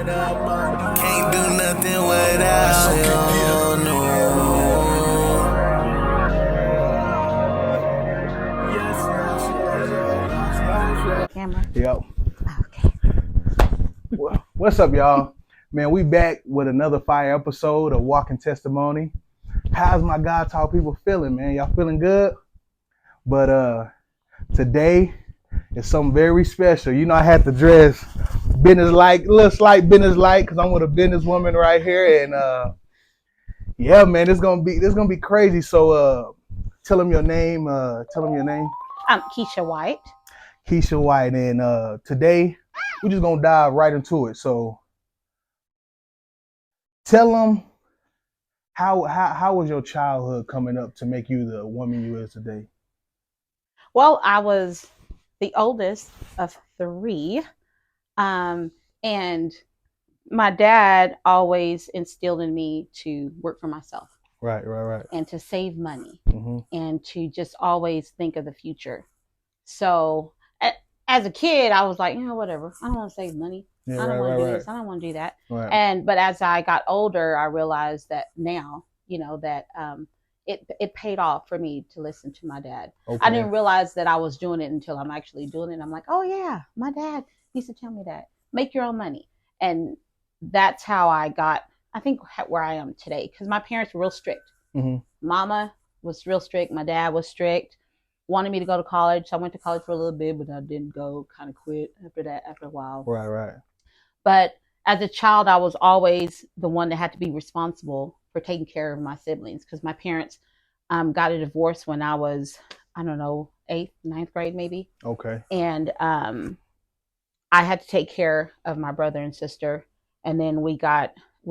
Can't do nothing without you, no. Camera. Yep. Okay. What's up, y'all? Man, we back with another fire episode of Walking Testimony. How's my God Talk people feeling, man? Y'all feeling good? But today is something very special. You know, I had to dress business-like, looks like business-like, because I'm with a businesswoman right here, and yeah, man, this gonna be crazy. So tell them your name. Tell them your name. I'm Keisha White. Keisha White, and today we're just gonna dive right into it. So tell them how was your childhood coming up to make you the woman you is today? Well, I was the oldest of three, and my dad always instilled in me to work for myself Right. and to save money Mm-hmm. and to just always think of the future. So as a kid, I was like, whatever. I don't want to save money. Yeah, I don't want to do right. this. I don't want to do that. Right. But as I got older, I realized that now, that it paid off for me to listen to my dad. Okay. I didn't realize that I was doing it until I'm actually doing it. I'm like, oh yeah, my dad used to tell me that. Make your own money. And that's how I got, I think, where I am today. Because my parents were real strict. Mm-hmm. Mama was real strict. My dad was strict. Wanted me to go to college. So I went to college for a little bit, but I didn't go, kind of quit after a while. Right. But as a child, I was always the one that had to be responsible for taking care of my siblings because my parents got a divorce when I was, I don't know, 8th, 9th grade maybe. Okay. And I had to take care of my brother and sister. And then we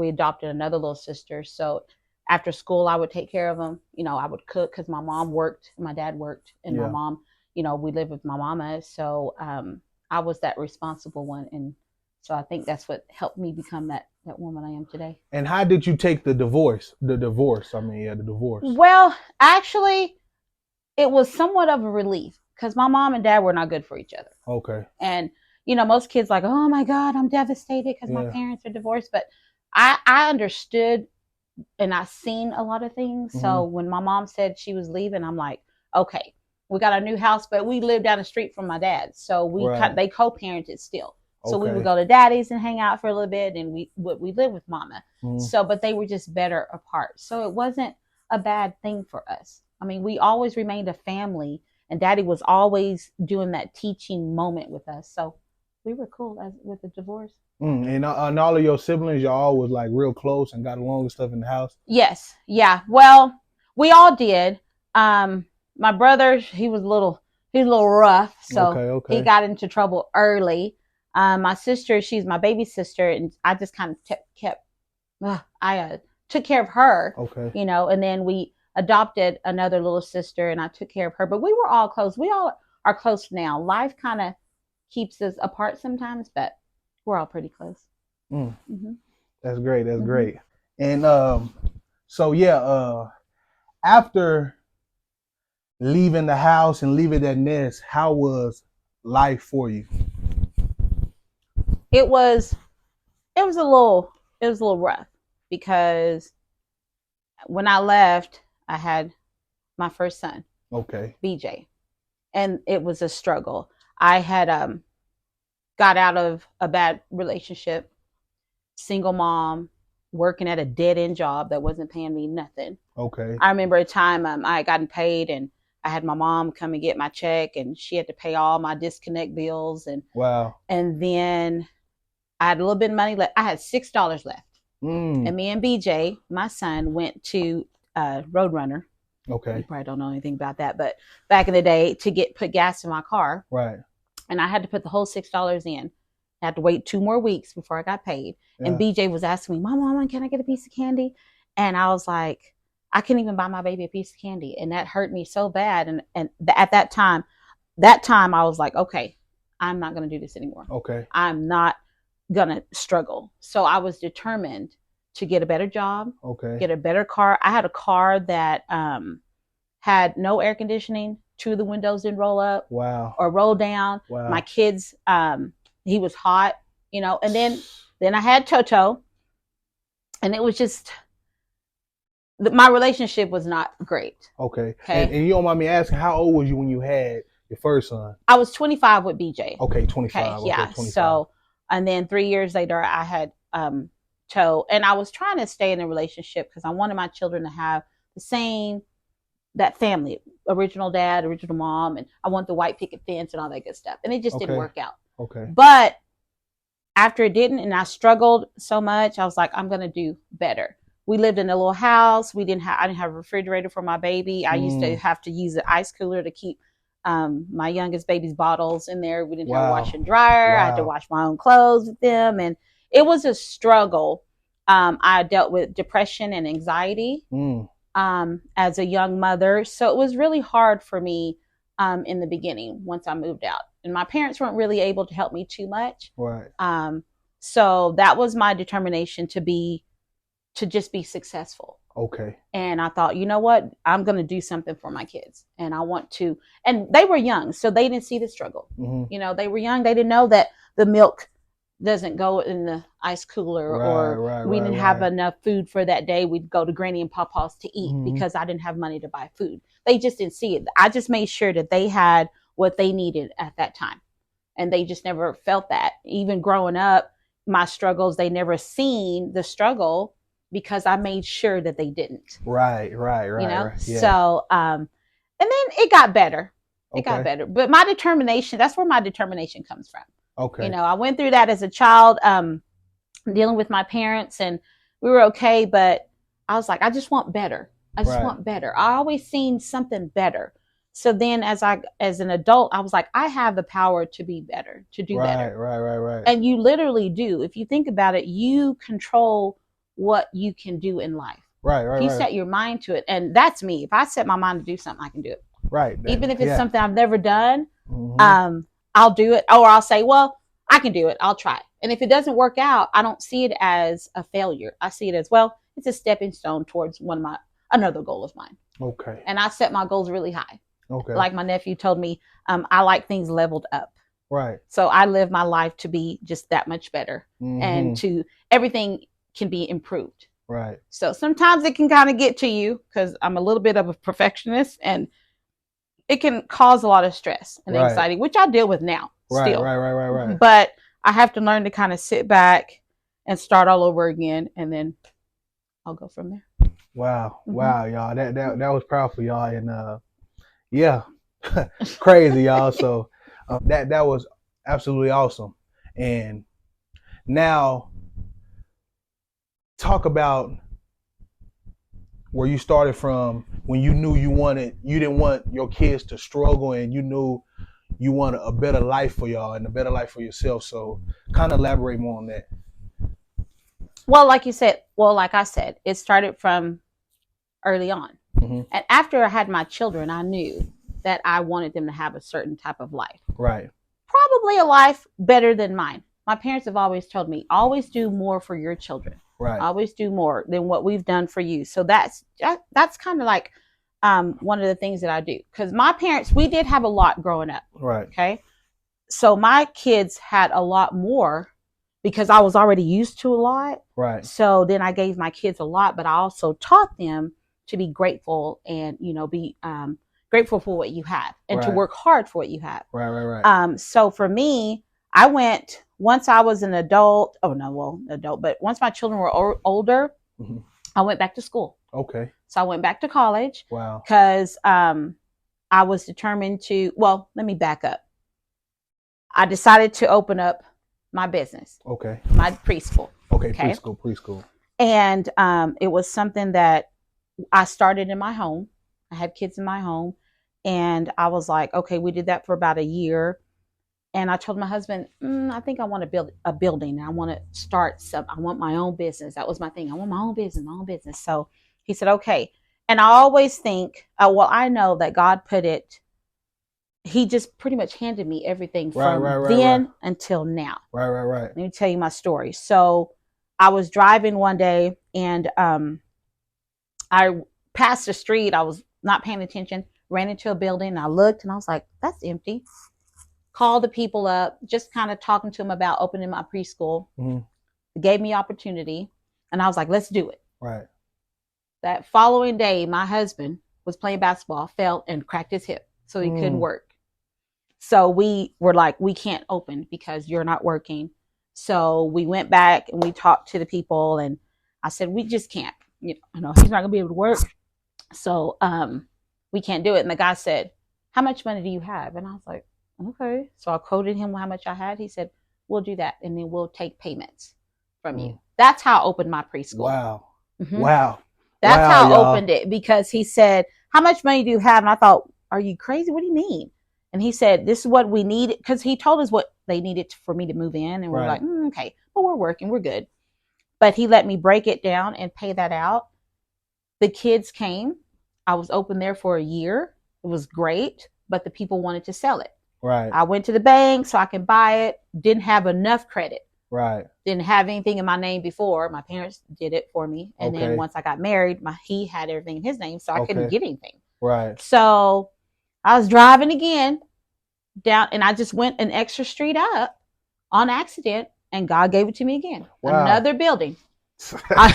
adopted another little sister. So after school, I would take care of them. I would cook because my mom worked, my dad worked, and my mom, we lived with my mama. So I was that responsible one. And so I think that's what helped me become that woman I am today. And how did you take the divorce? The divorce. Well, actually, it was somewhat of a relief because my mom and dad were not good for each other. Okay. And, most kids like, oh my God, I'm devastated because my parents are divorced. But I understood and I seen a lot of things. Mm-hmm. So when my mom said she was leaving, I'm like, okay, we got a new house, but we live down the street from my dad. So they co-parented still. So we would go to daddy's and hang out for a little bit, and we live with mama. Mm-hmm. So, but they were just better apart. So it wasn't a bad thing for us. I mean, we always remained a family, and daddy was always doing that teaching moment with us. So we were cool with the divorce. And all of your siblings, y'all was like real close and got along and stuff in the house? Yes. Yeah. Well, we all did. My brother, he was a little rough. So he got into trouble early. My sister, she's my baby sister, and I just kind of took care of her. Okay. And then we adopted another little sister, and I took care of her. But we were all close. We all are close now. Life kind of keeps us apart sometimes, but we're all pretty close. Mm-hmm. That's great. That's great. And so after leaving the house and leaving that nest, how was life for you? It was a little rough because when I left, I had my first son. Okay. BJ. And it was a struggle. I had got out of a bad relationship, single mom, working at a dead-end job that wasn't paying me nothing. Okay. I remember a time I had gotten paid, and I had my mom come and get my check, and she had to pay all my disconnect bills. And wow. And then I had a little bit of money left. I had $6 left. And me and BJ, my son, went to Roadrunner. Okay. You probably don't know anything about that, but back in the day, to put gas in my car. Right. And I had to put the whole $6 in. I had to wait 2 more weeks before I got paid. Yeah. And BJ was asking me, Mama, can I get a piece of candy? And I was like, I couldn't even buy my baby a piece of candy. And that hurt me so bad. And at that time I was like, okay, I'm not going to do this anymore. Okay. I'm not going to struggle. So I was determined to get a better job. Okay. Get a better car. I had a car that had no air conditioning. 2 of the windows didn't roll up. Wow. Or roll down. Wow. My kids, he was hot, and then Then I had Toto, and it was just my relationship was not great. Okay. Okay. And you don't mind me asking, how old was you when you had your first son? I was 25 with BJ. Okay, 25. Okay, yeah. 25. So, and then 3 years later, I had Toe, and I was trying to stay in a relationship because I wanted my children to have the same, that family, original dad, original mom, and I want the white picket fence and all that good stuff. And it just didn't work out. Okay. But after it didn't, and I struggled so much, I was like, I'm gonna do better. We lived in a little house. I didn't have a refrigerator for my baby. I used to have to use an ice cooler to keep my youngest baby's bottles in there. We didn't have a wash and dryer. I had to wash my own clothes with them, and it was a struggle. I dealt with depression and anxiety as a young mother, so it was really hard for me in the beginning once I moved out, and my parents weren't really able to help me too much. Right. So that was my determination to just be successful. Okay. And I thought, you know what? I'm going to do something for my kids. And I want to, and they were young, so they didn't see the struggle. You know, they were young. They didn't know that the milk doesn't go in the ice cooler we didn't have enough food for that day. We'd go to Granny and Papa's to eat because I didn't have money to buy food. They just didn't see it. I just made sure that they had what they needed at that time. And they just never felt that. Even growing up, my struggles, they never seen the struggle because I made sure that they didn't. Right. You know? Right. Yeah. So, and then it got better. It got better. But my determination, that's where my determination comes from. Okay. You know, I went through that as a child, dealing with my parents, and we were okay, but I was like, I just want better. I just want better. I always seen something better. So then as an adult, I was like, I have the power to be better, to do better. Right. And you literally do. If you think about it, you control what you can do in life. Right. If you set your mind to it, and that's me. If I set my mind to do something, I can do it. Right. Even if it's something I've never done, I'll do it, or I'll say, well, I can do it. I'll try. And if it doesn't work out, I don't see it as a failure. I see it as, well, it's a stepping stone towards another goal of mine. Okay. And I set my goals really high. Okay. Like my nephew told me, I like things leveled up. Right. So I live my life to be just that much better, and to everything can be improved. Right. So sometimes it can kind of get to you because I'm a little bit of a perfectionist, and it can cause a lot of stress and anxiety, which I deal with now still. Right. But I have to learn to kind of sit back and start all over again, and then I'll go from there. Wow. Wow, y'all. That was powerful, y'all. And yeah, crazy, y'all. So that was absolutely awesome. And now talk about where you started from, when you knew you didn't want your kids to struggle, and you knew you wanted a better life for y'all and a better life for yourself. So kind of elaborate more on that. Well, like I said, it started from early on. And after I had my children, I knew that I wanted them to have a certain type of life. Right. Probably a life better than mine. My parents have always told me, always do more for your children. Right. Always do more than what we've done for you. So that's kind of like one of the things that I do. Because my parents, we did have a lot growing up. Right. Okay. So my kids had a lot more because I was already used to a lot. Right. So then I gave my kids a lot, but I also taught them to be grateful and, be grateful for what you have, and to work hard for what you have. Right. So for me, once I was an adult, but once my children were older, I went back to school. Okay. So I went back to college. Wow. Because I was determined let me back up. I decided to open up my business. Okay. My preschool. Okay. Preschool. And it was something that I started in my home. I had kids in my home. And I was like, okay, we did that for about a year. And I told my husband, I think I want to build a building. I want to start I want my own business. That was my thing. I want my own business. So he said, okay. And I always think, I know that God he just pretty much handed me everything from then until now. Right. Let me tell you my story. So I was driving one day, and I passed the street. I was not paying attention, ran into a building, and I looked, and I was like, that's empty. Called the people up, just kind of talking to them about opening my preschool. gave me opportunity, and I was like, let's do it. Right. That following day, my husband was playing basketball, fell and cracked his hip, so he couldn't work. So we were like, we can't open because you're not working. So we went back and we talked to the people, and I said, we just can't, you know, he's not gonna be able to work. So we can't do it. And the guy said, how much money do you have? And I was like, okay. So I quoted him how much I had. He said, we'll do that, and then we'll take payments from you. That's how I opened my preschool. Wow. Mm-hmm. Wow. That's how I opened it, because he said, how much money do you have? And I thought, are you crazy? What do you mean? And he said, this is what we need, because he told us what they needed for me to move in. And we're like, okay, but we're working, we're good. But he let me break it down and pay that out. The kids came. I was open there for a year. It was great, but the people wanted to sell it. Right. I went to the bank so I can buy it. Didn't have enough credit. Right. Didn't have anything in my name before. My parents did it for me. And then once I got married, he had everything in his name, so I couldn't get anything. Right. So I was driving again down, and I just went an extra street up on accident, and God gave it to me again. Wow. Another building. I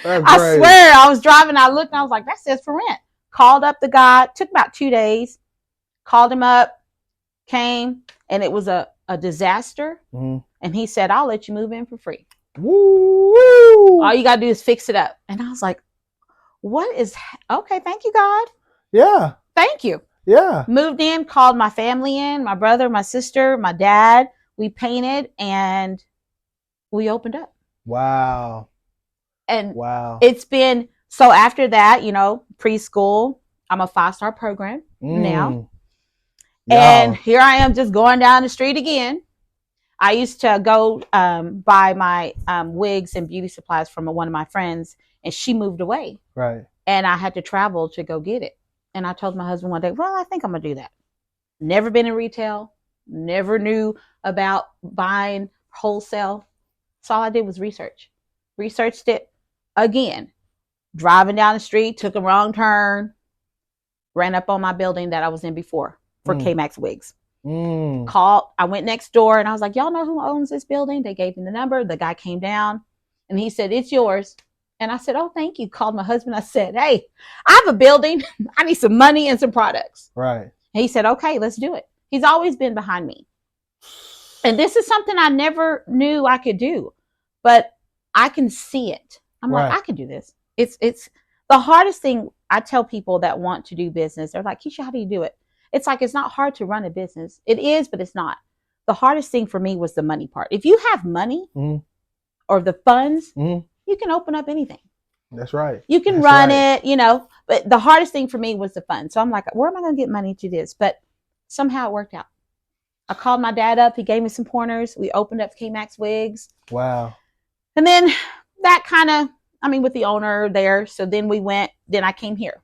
swear, I was driving, I looked, and I was like, that says for rent. Called up the guy. Took about 2 days. Called him up. Came, and it was a disaster. Mm-hmm. And he said, I'll let you move in for free. Woo! All you got to do is fix it up. And I was like, what is... Okay, thank you, God. Yeah. Thank you. Yeah. Moved in, called my family in, my brother, my sister, my dad. We painted, and we opened up. Wow. And it's been... So after that, you know, preschool, I'm a 5-star program now. And here I am just going down the street again. I used to go buy my wigs and beauty supplies from one of my friends, and she moved away. Right. And I had to travel to go get it. And I told my husband one day, well, I think I'm going to do that. Never been in retail. Never knew about buying wholesale. So all I did was research. Researched it again. Driving down the street, took a wrong turn, ran up on my building that I was in before for K-Max Wigs. Called. I went next door, and I was like, y'all know who owns this building? They gave me the number. The guy came down, and he said, it's yours. And I said, oh, thank you. Called my husband. I said, hey, I have a building. I need some money and some products. Right. And he said, okay, let's do it. He's always been behind me. And this is something I never knew I could do, but I can see it. I'm like, I can do this. It's the hardest thing I tell people that want to do business. They're like, Keisha, how do you do it? It's like, it's not hard to run a business. It is, but it's not. The hardest thing for me was the money part. If you have money or the funds, you can open up anything. That's right. You can run it, you know, but the hardest thing for me was the funds. So I'm like, where am I going to get money to this? But somehow it worked out. I called my dad up. He gave me some pointers. We opened up K-Max Wigs. Wow. And then that kind of, with the owner there. So then I came here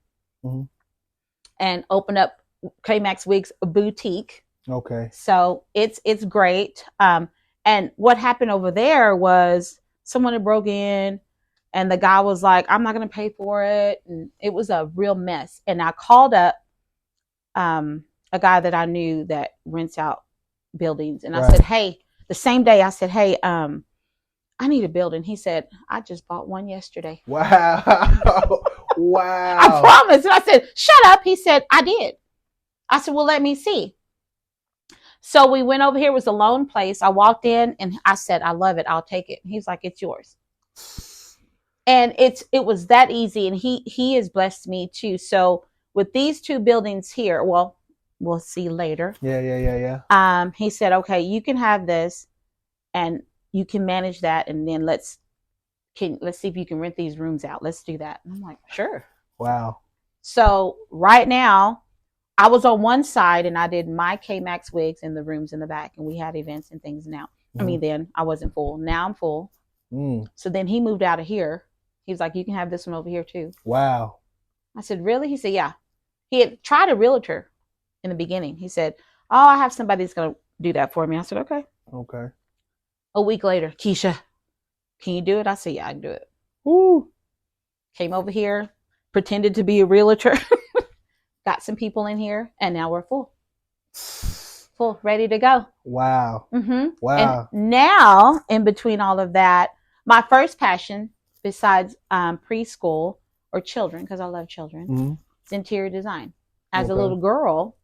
and opened up K-Max Wigs boutique. Okay. So it's great. And what happened over there was someone had broke in, and the guy was like, I'm not going to pay for it. And it was a real mess. And I called up a guy that I knew that rents out buildings. And I said, hey, the same day I said, hey, I need a building. He said, I just bought one yesterday. Wow. Wow. I promise. And I said, shut up. He said, I did. I said, well, let me see. So we went over here. It was a loan place. I walked in and I said, I love it. I'll take it. He's like, it's yours. And it was that easy. And he has blessed me too. So with these 2 buildings here, well, we'll see later. Yeah. He said, okay, you can have this and you can manage that. And then let's see if you can rent these rooms out. Let's do that. And I'm like, sure. Wow. So right now I was on one side and I did my K-Max Wigs in the rooms in the back, and we had events and things now. Then I wasn't full. Now I'm full. So then he moved out of here. He was like, you can have this one over here too. Wow. I said, really? He said, yeah. He had tried a realtor in the beginning. He said, oh, I have somebody that's going to do that for me. I said, okay. Okay. A week later, Keisha, can you do it? I said, yeah, I can do it. Woo. Came over here, pretended to be a realtor, got some people in here, and now we're full. full, ready to go. Wow. Mm-hmm. Wow. And now, in between all of that, my first passion, besides preschool or children, because I love children, Mm-hmm. is interior design. As a Okay. little girl,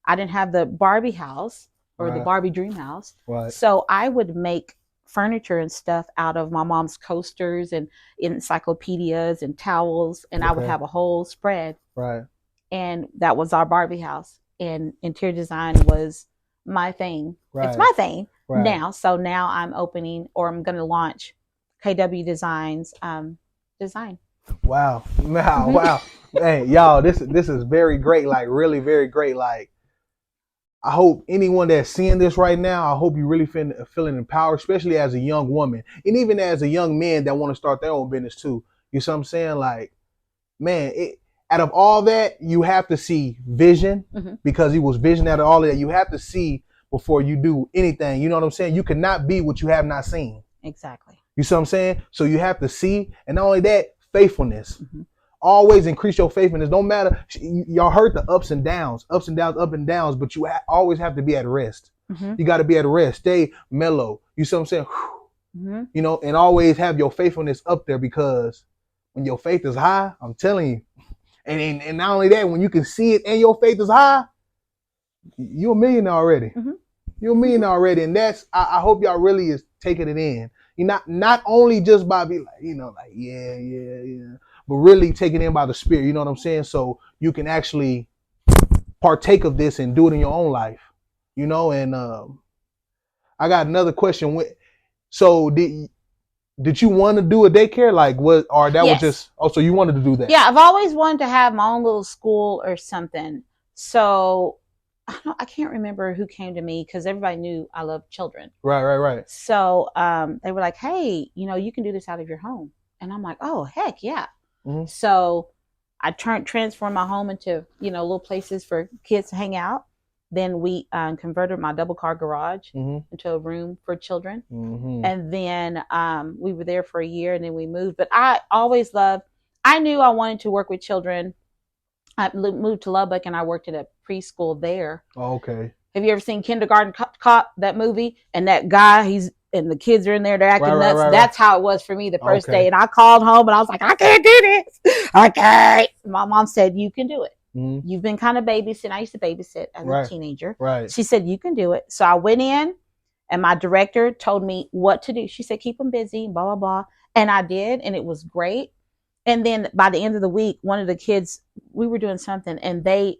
I didn't have the Barbie house or the Right. Barbie dream house. Right. So I would make furniture and stuff out of my mom's coasters and encyclopedias and towels, and I would Okay. have a whole spread. Right. And that was our Barbie house. And interior design was my thing. Right. It's my thing Right. now. So now I'm opening, or I'm going to launch KW Designs design. Wow. Wow. Wow. Hey, y'all, this is very great. Like, really very great. Like, I hope anyone that's seeing this right now, I hope you really feeling empowered, especially as a young woman, and even as a young man that want to start their own business too. You see what I'm saying? Like, man, out of all that, you have to see vision, because he was vision out of all of that. You have to see before you do anything. You know what I'm saying? You cannot be what you have not seen. Exactly. You see what I'm saying? So you have to see, and not only that, faithfulness. Always increase your faithfulness. Don't matter. Y'all heard the ups and downs, up and downs, but you always have to be at rest. You got to be at rest. Stay mellow. You see what I'm saying? You know, and always have your faithfulness up there, because when your faith is high, I'm telling you, and not only that, when you can see it and your faith is high, you're a millionaire already. You're a millionaire already, and that's I hope y'all really is taking it in. You're not only just by being like, you know, like yeah, but really taking it in by the Spirit. You know what I'm saying? So you can actually partake of this and do it in your own life. You know, and I got another question. So did you want to do a daycare? Like, what, or that was just, so you wanted to do that? Yeah, I've always wanted to have my own little school or something. So I can't remember who came to me, because everybody knew I love children. Right. So they were like, hey, you know, you can do this out of your home. And I'm like, oh, heck yeah. So I transformed my home into, you know, little places for kids to hang out. Then we converted my double car garage into a room for children. And then we were there for a year, and then we moved. But I always I knew I wanted to work with children. I moved to Lubbock, and I worked at a preschool there. Oh, okay. Have you ever seen Kindergarten Cop, that movie? And that guy, and the kids are in there, they're acting nuts. That's how it was for me the first day. And I called home, and I was like, I can't do this. I can't. My mom said, you can do it. You've been kind of babysitting. I used to babysit as a teenager. She said, you can do it. So I went in, and my director told me what to do. She said, keep them busy, blah, blah, blah. And I did, and it was great. And then by the end of the week, one of the kids, we were doing something, and they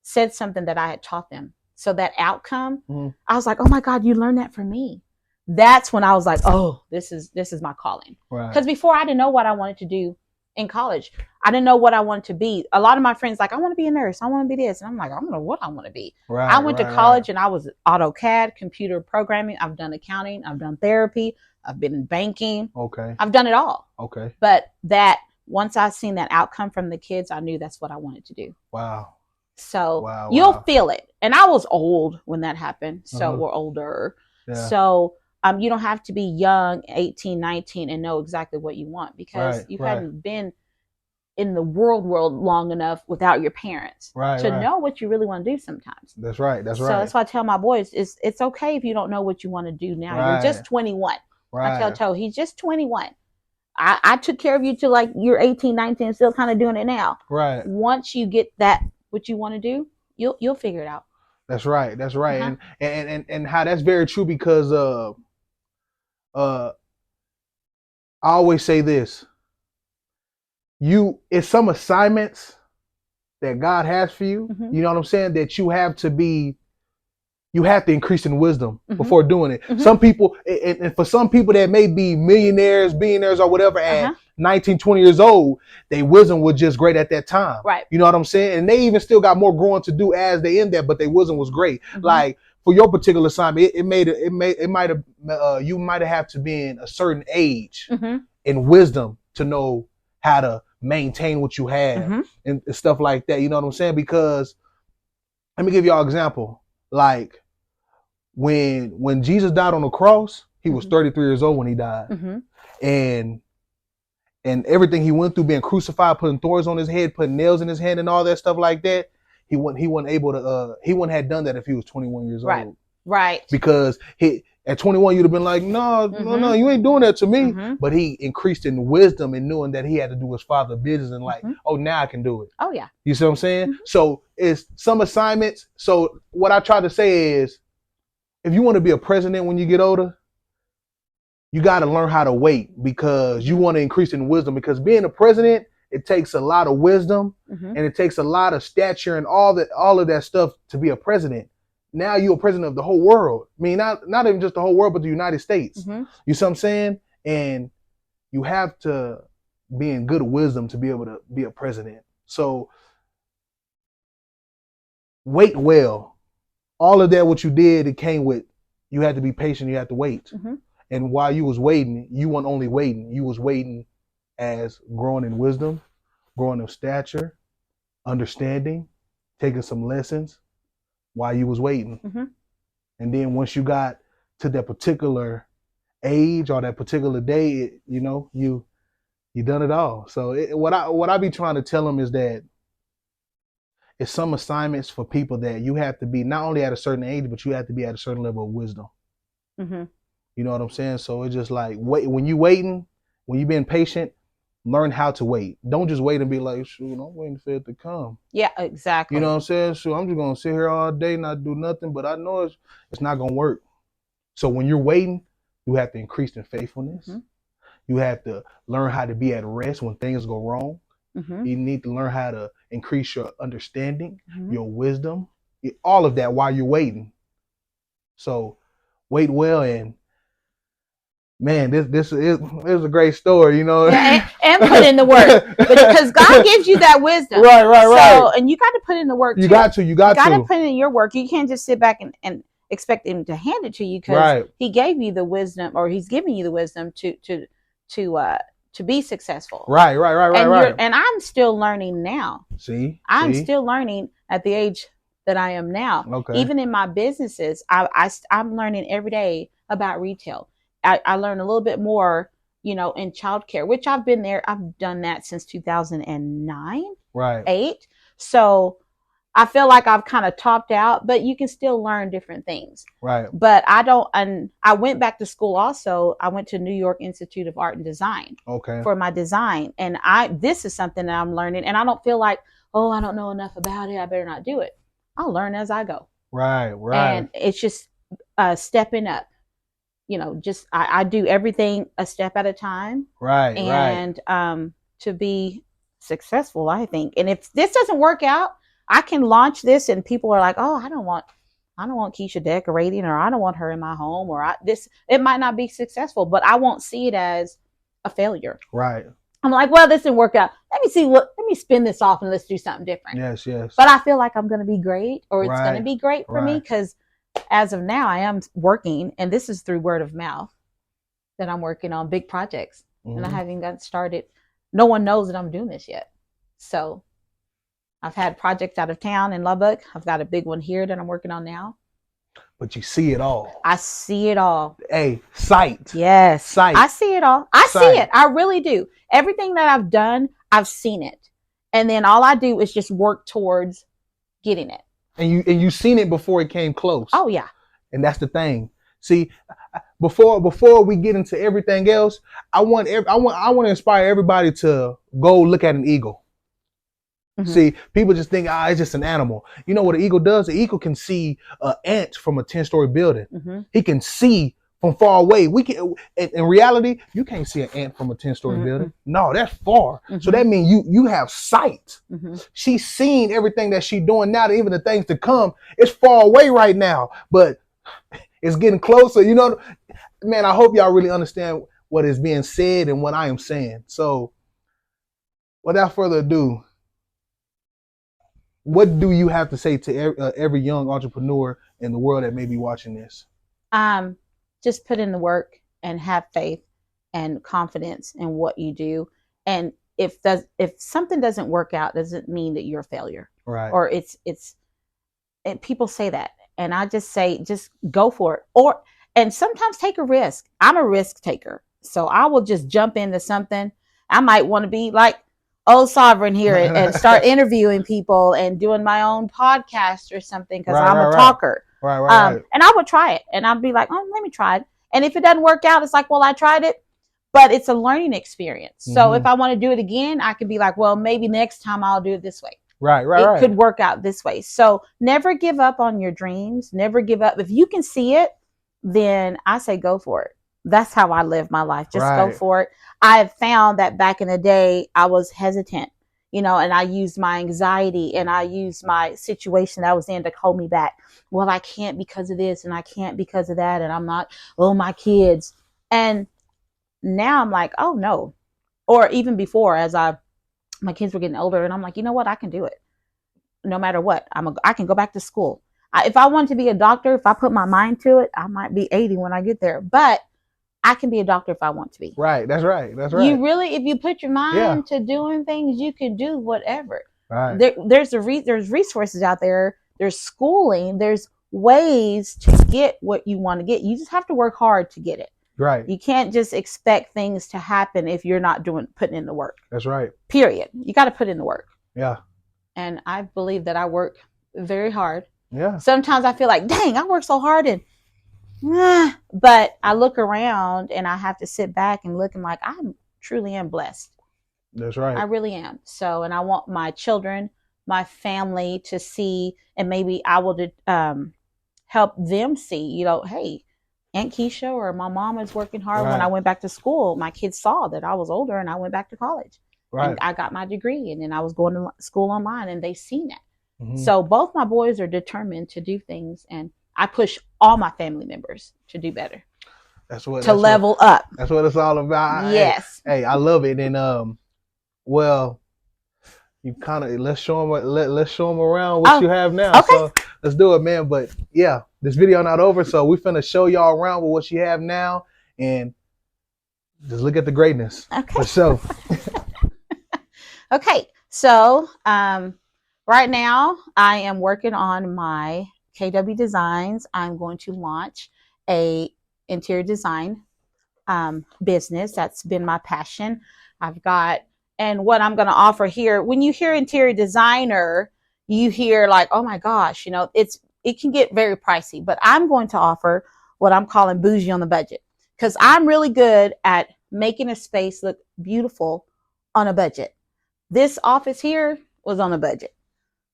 said something that I had taught them. So that outcome, I was like, oh my God, you learned that from me. That's when I was like, oh, this is my calling. Because before, I didn't know what I wanted to do in college. I didn't know what I wanted to be. A lot of my friends like, I want to be a nurse. I want to be this. And I'm like, I don't know what I want to be. I went to college, and I was AutoCAD, computer programming. I've done accounting. I've done therapy. I've been in banking. Okay. I've done it all. Okay. But once I seen that outcome from the kids, I knew that's what I wanted to do. Wow. So you'll feel it. And I was old when that happened. So we're older. Yeah. So you don't have to be young, 18, 19, and know exactly what you want, because you hadn't been in the world long enough without your parents to know what you really want to do sometimes. That's right. So that's why I tell my boys, it's okay if you don't know what you want to do now. You're just 21. I tell Toe, he's just 21. I took care of you till like you're 18, 19, and still kind of doing it now. Right. Once you get that, what you want to do, you'll figure it out. That's right. And how that's very true, because I always say this. It's some assignments that God has for you. You know what I'm saying? That you have to increase in wisdom before doing it. Some people, and for some people that may be millionaires, billionaires, or whatever, at 19, 20 years old, their wisdom was just great at that time. Right. You know what I'm saying? And they even still got more growing to do as they in there, but their wisdom was great. Like, for your particular assignment, you might have to be in a certain age in wisdom to know how to maintain what you have and stuff like that. You know what I'm saying? Because let me give y'all an example. Like, when Jesus died on the cross, he was 33 years old when he died. And everything he went through, being crucified, putting thorns on his head, putting nails in his hand, and all that stuff like that, he wasn't able to he wouldn't have done that if he was 21 years Right. old. Right. Because at 21 you'd have been like, no, Mhm. you ain't doing that to me. Mhm. But he increased in wisdom and knowing that he had to do his father's business and like, Mhm. oh, now I can do it. Oh yeah. You see what I'm saying? Mhm. So it's some assignments. So what I try to say is, if you want to be a president when you get older, you got to learn how to wait because you want to increase in wisdom. Because being a president, it takes a lot of wisdom Mhm. and it takes a lot of stature and all of that stuff to be a president. Now you're a president of the whole world. I mean, not even just the whole world, but the United States. Mhm. You see what I'm saying? And you have to be in good wisdom to be able to be a president. So wait well. All of that, what you did, it came with, you had to be patient, you had to wait. Mhm. And while you was waiting, you weren't only waiting, you was waiting as growing in wisdom, growing in stature, understanding, taking some lessons while you was waiting. Mhm. And then once you got to that particular age or that particular day, you done it all. So what I be trying to tell them is that it's some assignments for people that you have to be not only at a certain age, but you have to be at a certain level of wisdom. Mhm. You know what I'm saying? So it's just like wait when you waiting, when you being patient, learn how to wait. Don't just wait and be like, shoot, I'm waiting for it to come. Yeah, exactly. You know what I'm saying? So I'm just gonna sit here all day, not do nothing, but I know it's not gonna work. So when you're waiting, you have to increase in faithfulness. Mhm. You have to learn how to be at rest when things go wrong. Mhm. You need to learn how to increase your understanding, Mhm. your wisdom, all of that while you're waiting. So wait well, and man, this is a great story, you know. Yeah, and put in the work because God gives you that wisdom. Right. So, and you got to put in the work. You too. got to. You got to put in your work. You can't just sit back and expect him to hand it to you because Right. he gave you the wisdom, or he's giving you the wisdom to be successful. Right. And I'm still learning now. I'm still learning at the age that I am now. Okay. Even in my businesses, I'm learning every day about retail. I learn a little bit more, in childcare, which I've been there. I've done that since 2009, right, 8. So I feel like I've kind of topped out, but you can still learn different things. Right. But I went back to school also. I went to New York Institute of Art and Design for my design. And this is something that I'm learning. And I don't feel like, oh, I don't know enough about it, I better not do it. I'll learn as I go. Right. And it's just stepping up. Just I do everything a step at a time. Right. And to be successful, I think. And if this doesn't work out, I can launch this and people are like, oh, I don't want Keisha decorating, or I don't want her in my home, or it might not be successful, but I won't see it as a failure. Right. I'm like, well, this didn't work out. Let me spin this off and let's do something different. Yes. But I feel like I'm going to be great, or it's going to be great for me, because as of now, I am working, and this is through word of mouth that I'm working on big projects, and I haven't even gotten started. No one knows that I'm doing this yet. So I've had projects out of town in Lubbock. I've got a big one here that I'm working on now. But you see it all. I see it all. Hey, sight. Yes. Sight. I see it all. I see it. I really do. Everything that I've done, I've seen it. And then all I do is just work towards getting it. And you seen it before it came close. Oh yeah. And that's the thing. See, before we get into everything else, I want to inspire everybody to go look at an eagle. Mm-hmm. See, people just think, it's just an animal. You know what an eagle does? The eagle can see an ant from a 10-story building. Mm-hmm. He can see from far away. We can, in reality, you can't see an ant from a 10-story building. No, that's far. Mm-hmm. So that means you have sight. Mm-hmm. She's seen everything that she's doing now, even the things to come. It's far away right now, but it's getting closer. You know, man, I hope y'all really understand what is being said and what I am saying. So without further ado, what do you have to say to every young entrepreneur in the world that may be watching this? Just put in the work and have faith and confidence in what you do. And if something doesn't work out, doesn't mean that you're a failure. Right. Or and people say that. And I just say, just go for it. And sometimes take a risk. I'm a risk taker. So I will just jump into something. I might want to be like, old sovereign here and start interviewing people and doing my own podcast or something because I'm a talker. Right. And I would try it and I'd be like, oh, let me try it. And if it doesn't work out, it's like, well, I tried it, but it's a learning experience. So if I want to do it again, I could be like, well, maybe next time I'll do it this way. Right. It could work out this way. So never give up on your dreams. Never give up. If you can see it, then I say go for it. That's how I live my life. Just go for it. I have found that back in the day, I was hesitant, and I used my anxiety and I used my situation that I was in to hold me back. Well, I can't because of this and I can't because of that. And I'm not, my kids. And now I'm like, oh no. Or even before, as my kids were getting older and I'm like, you know what? I can do it no matter what. I can go back to school. If I want to be a doctor, if I put my mind to it, I might be 80 when I get there, but I can be a doctor if I want to be. Right. That's right. You really, if you put your mind to doing things, you can do whatever. Right. There's resources out there. There's schooling. There's ways to get what you want to get. You just have to work hard to get it. Right. You can't just expect things to happen if you're not putting in the work. That's right. Period. You got to put in the work. Yeah. And I believe that I work very hard. Yeah. Sometimes I feel like, dang, I work so hard but I look around and I have to sit back and look and like, I truly am blessed. That's right. I really am. So, and I want my children, my family to see, and maybe I will help them see, hey, Aunt Keisha or my mom is working hard. When I went back to school, my kids saw that I was older and I went back to college. Right. And I got my degree and then I was going to school online and they seen that. So both my boys are determined to do things, and I push all my family members to do better. Level up. That's what it's all about. Yes. Hey, I love it. And well, you kind of let's show them around what you have now. Okay. So let's do it, man. But yeah, this video not over, so we finna show y'all around with what you have now, and just look at the greatness. Okay. For sure. Okay. So right now I am working on my KW Designs. I'm going to launch a interior design business. That's been my passion. And what I'm going to offer here, when you hear interior designer, you hear like, oh my gosh, it can get very pricey, but I'm going to offer what I'm calling bougie on the budget, because I'm really good at making a space look beautiful on a budget. This office here was on a budget.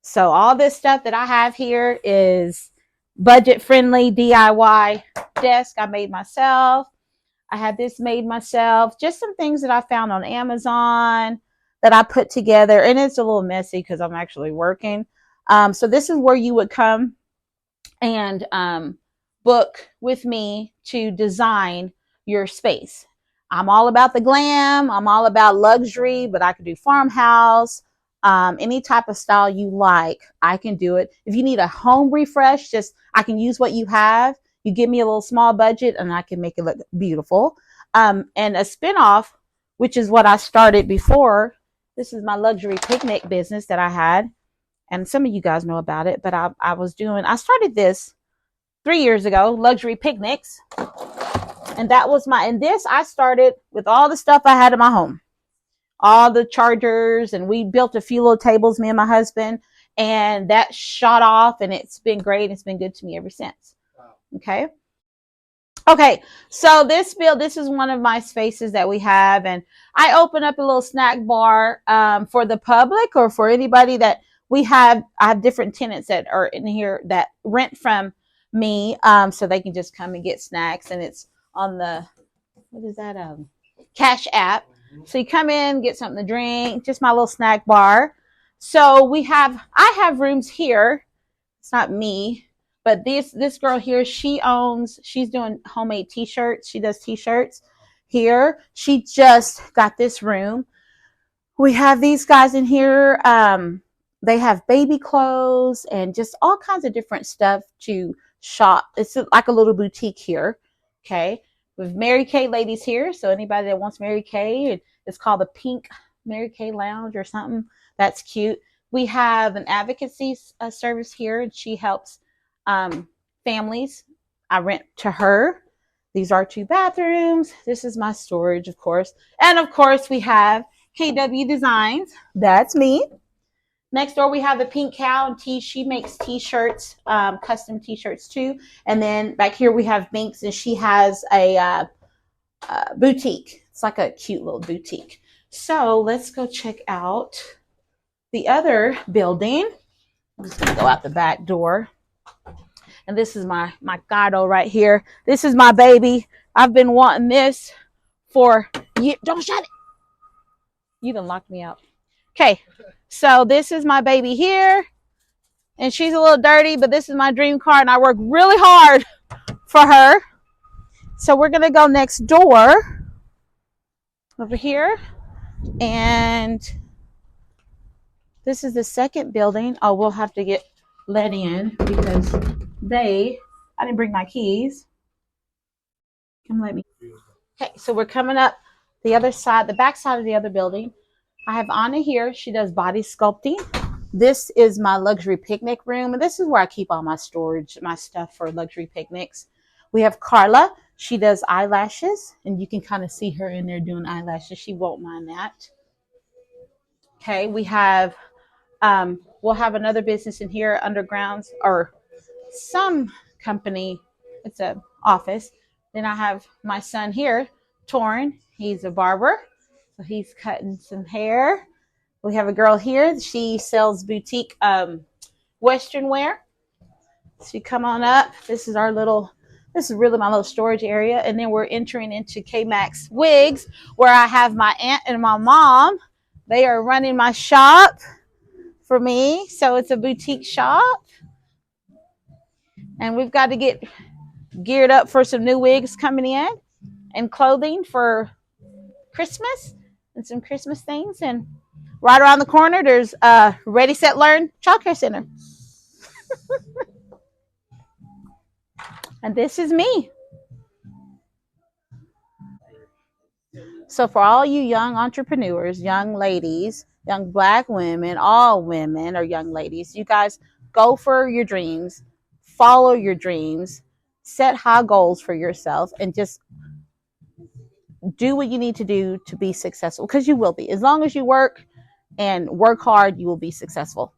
So all this stuff that I have here is budget friendly DIY desk I made myself. I had this made myself. Just some things that I found on Amazon that I put together. And it's a little messy because I'm actually working. So this is where you would come and book with me to design your space. I'm all about the glam. I'm all about luxury, but I could do farmhouse. Any type of style you like, I can do it. If you need a home refresh, I can use what you have. You give me a little small budget and I can make it look beautiful. And a spinoff, which is what I started before. This is my luxury picnic business that I had. And some of you guys know about it, but I started this 3 years ago, luxury picnics. And this I started with all the stuff I had in my home. All the chargers, and we built a few little tables, me and my husband, and that shot off, and it's been great. It's been good to me ever since. Wow. Okay. So this is one of my spaces that we have, and I open up a little snack bar for the public or for anybody that we have. I have different tenants that are in here that rent from me, so they can just come and get snacks, and it's on the Cash App. So you come in, get something to drink, just my little snack bar. So I have rooms here. It's not me, but this girl here, she's doing homemade t-shirts. She does t-shirts here. She just got this room. We have these guys in here. They have baby clothes and just all kinds of different stuff to shop. It's like a little boutique here. Okay. With Mary Kay ladies here. So anybody that wants Mary Kay, it's called the Pink Mary Kay Lounge or something. That's cute. We have an advocacy service here, and she helps families. I rent to her. These are 2 bathrooms. This is my storage, of course. And of course, we have KW Designs. That's me. Next door, we have the Pink Cow and T. She makes t-shirts, custom t-shirts too. And then back here we have Binks, and she has a boutique. It's like a cute little boutique. So let's go check out the other building. I'm just gonna go out the back door. And this is my Gato right here. This is my baby. I've been wanting this for years. Don't shut it. You done locked me out. Okay, so this is my baby here. And she's a little dirty, but this is my dream car, and I work really hard for her. So we're gonna go next door over here. And this is the second building. Oh, we'll have to get let in because I didn't bring my keys. Come let me. Okay, so we're coming up the other side, the back side of the other building. I have Anna here. She does body sculpting. This is my luxury picnic room. And this is where I keep all my storage, my stuff for luxury picnics. We have Carla. She does eyelashes. And you can kind of see her in there doing eyelashes. She won't mind that. Okay, we have, we'll have another business in here, Undergrounds, or some company. It's an office. Then I have my son here, Torin. He's a barber. So he's cutting some hair. We have a girl here. She sells boutique Western wear. So you come on up. This is really my little storage area. And then we're entering into K-Max Wigs, where I have my aunt and my mom. They are running my shop for me. So it's a boutique shop. And we've got to get geared up for some new wigs coming in and clothing for Christmas and some Christmas things. And right around the corner, there's Ready, Set, Learn Child Care Center. And this is me. So for all you young entrepreneurs, young ladies, young Black women, all women are young ladies, you guys go for your dreams, follow your dreams, set high goals for yourself, and just do what you need to do to be successful, because you will be. As long as you work and work hard, you will be successful.